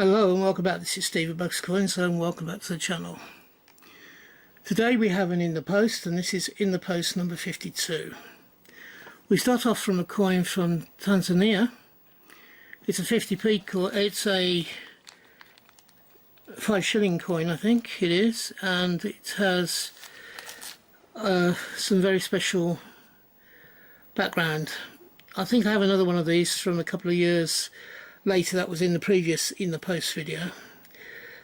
Hello and welcome back. This is Steve at Bucks Coins and welcome back to the channel. Today we have an in the post, and this is in the post number 52. We start off from a coin from Tanzania. It's a 50p coin. It's a 5 shilling coin, I think it is, and it has some very special background. I think I have another one of these from a couple of years later. That was in the previous in the post video.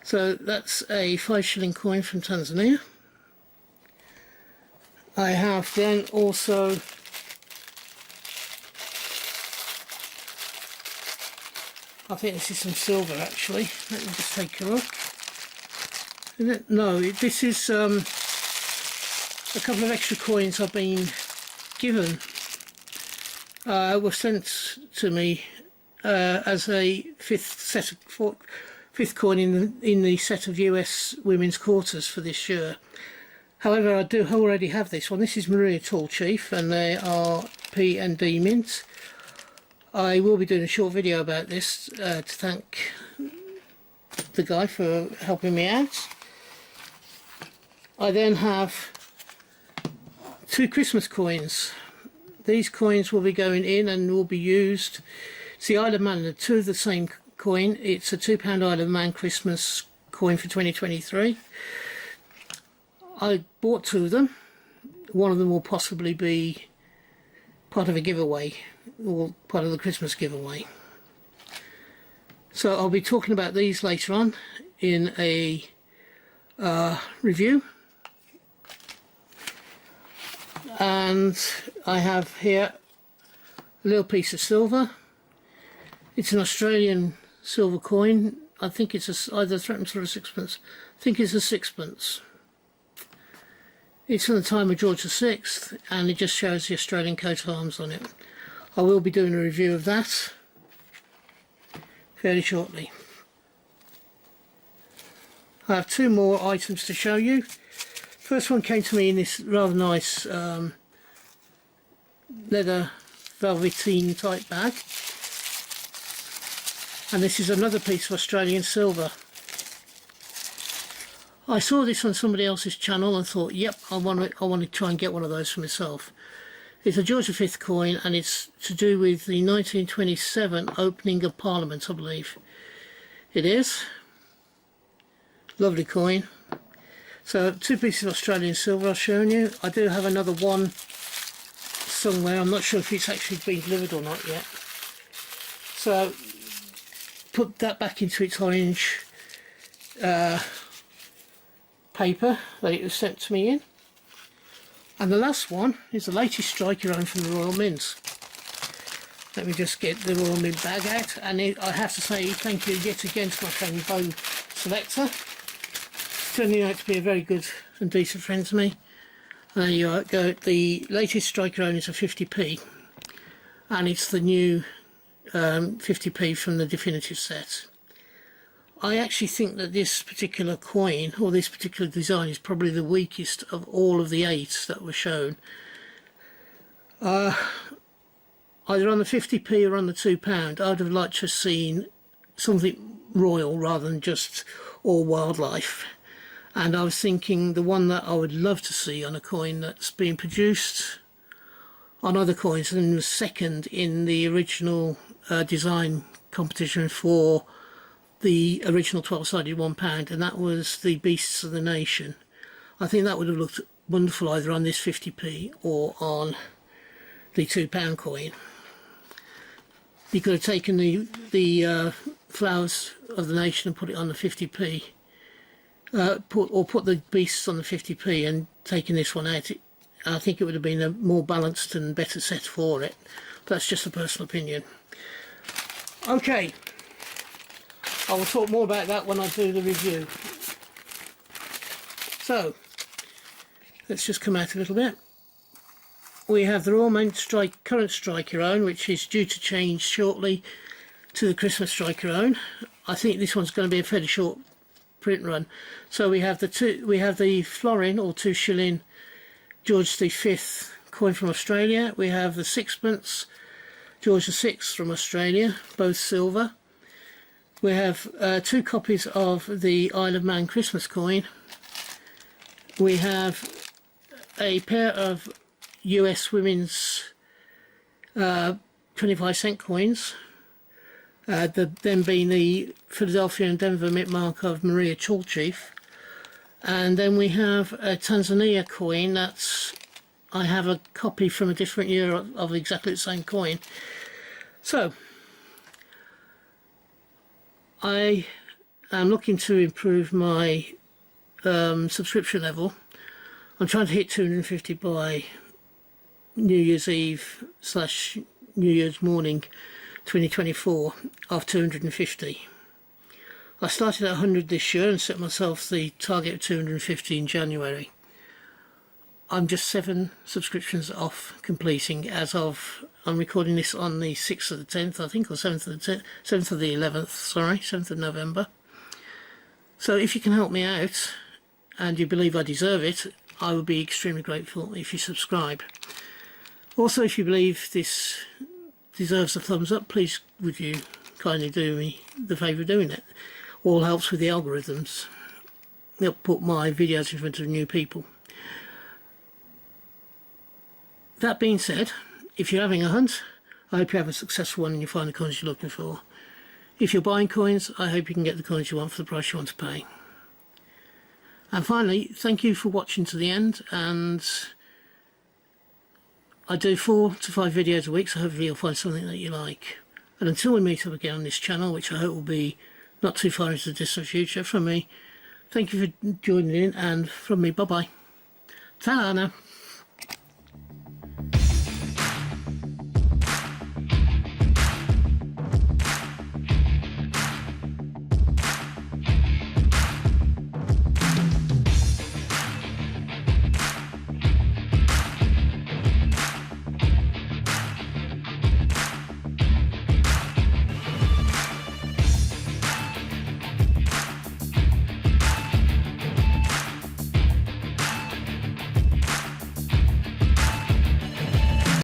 So that's a 5 shilling coin from Tanzania. I have then also I think this is some silver actually. Let me just take a look. No, this is a couple of extra coins I've been given. Were sent to me as a fifth coin in the set of US women's quarters for this year. However, I do already have this one. This is Maria Tall Chief, and they are P and D mint. I will be doing a short video about this to thank the guy for helping me out. I then have 2 Christmas coins. These coins will be going in and will be used. It's the Isle of Man, the two of the same coin. It's a £2 Isle of Man Christmas coin for 2023. I bought 2 of them. One of them will possibly be part of a giveaway, or part of the Christmas giveaway. So I'll be talking about these later on in a review. And I have here a little piece of silver. It's an Australian silver coin. I think it's either a threepence or a sixpence. I think it's a sixpence. It's from the time of George VI, and it just shows the Australian coat of arms on it. I will be doing a review of that fairly shortly. I have 2 more items to show you. First one came to me in this rather nice leather velveteen type bag, and this is another piece of Australian silver. I saw this on somebody else's channel and thought, yep, I want to try and get one of those for myself. It's a George V coin, and it's to do with the 1927 opening of Parliament, I believe it is. Lovely coin. So 2 pieces of Australian silver I've shown you. I do have another one somewhere. I'm not sure if it's actually been delivered or not yet. So put that back into its orange paper that it was sent to me in. And the last one is the latest strike your own from the Royal Mint. Let me just get the Royal Mint bag out, and I have to say thank you yet again to my friend Bo Selector. Turning out to be a very good and decent friend to me. There you go. The latest strike your own is a 50p, and it's the new 50p from the definitive set. I actually think that this particular coin, or this particular design, is probably the weakest of all of the 8 that were shown. Either on the 50p or on the £2, I would have liked to have seen something royal rather than just all wildlife. And I was thinking the one that I would love to see on a coin that's been produced on other coins and was second in the original design competition for the original 12-sided £1, and that was the Beasts of the Nation. I think that would have looked wonderful either on this 50p or on the £2 coin. You could have taken the flowers of the nation and put it on the 50p. Put the beasts on the 50p and taken this one out. I think it would have been a more balanced and better set for it. That's just a personal opinion. Okay, I will talk more about that when I do the review. So let's just come out a little bit. We have the Royal Mint current strike your own, which is due to change shortly to the Christmas strike your own. I think this one's going to be a fairly short print run. So we have the florin or 2 shilling George V coin from Australia. We have the sixpence George VI from Australia, both silver. We have 2 copies of the Isle of Man Christmas coin. We have a pair of US women's 25-cent coins, them being the Philadelphia and Denver mint mark of Maria Chalchief. And then we have a Tanzania coin. I have a copy from a different year of exactly the same coin. So I am looking to improve my subscription level. I'm trying to hit 250 by New Year's Eve / New Year's morning 2024 of 250. I started at 100 this year and set myself the target of 250 in January. I'm just 7 subscriptions off completing as of, I'm recording this on the 6th of the 10th, I think, or 7th of the 11th, sorry, 7th of November. So if you can help me out and you believe I deserve it, I would be extremely grateful if you subscribe. Also, if you believe this deserves a thumbs up, please would you kindly do me the favour of doing it. All helps with the algorithms. They'll put my videos in front of new people. That being said, if you're having a hunt, I hope you have a successful one and you find the coins you're looking for. If you're buying coins, I hope you can get the coins you want for the price you want to pay. And finally, thank you for watching to the end, and I do 4 to 5 videos a week, so hopefully you'll find something that you like. And until we meet up again on this channel, which I hope will be not too far into the distant future, from me, thank you for joining in, and from me, bye bye. Ta-da now.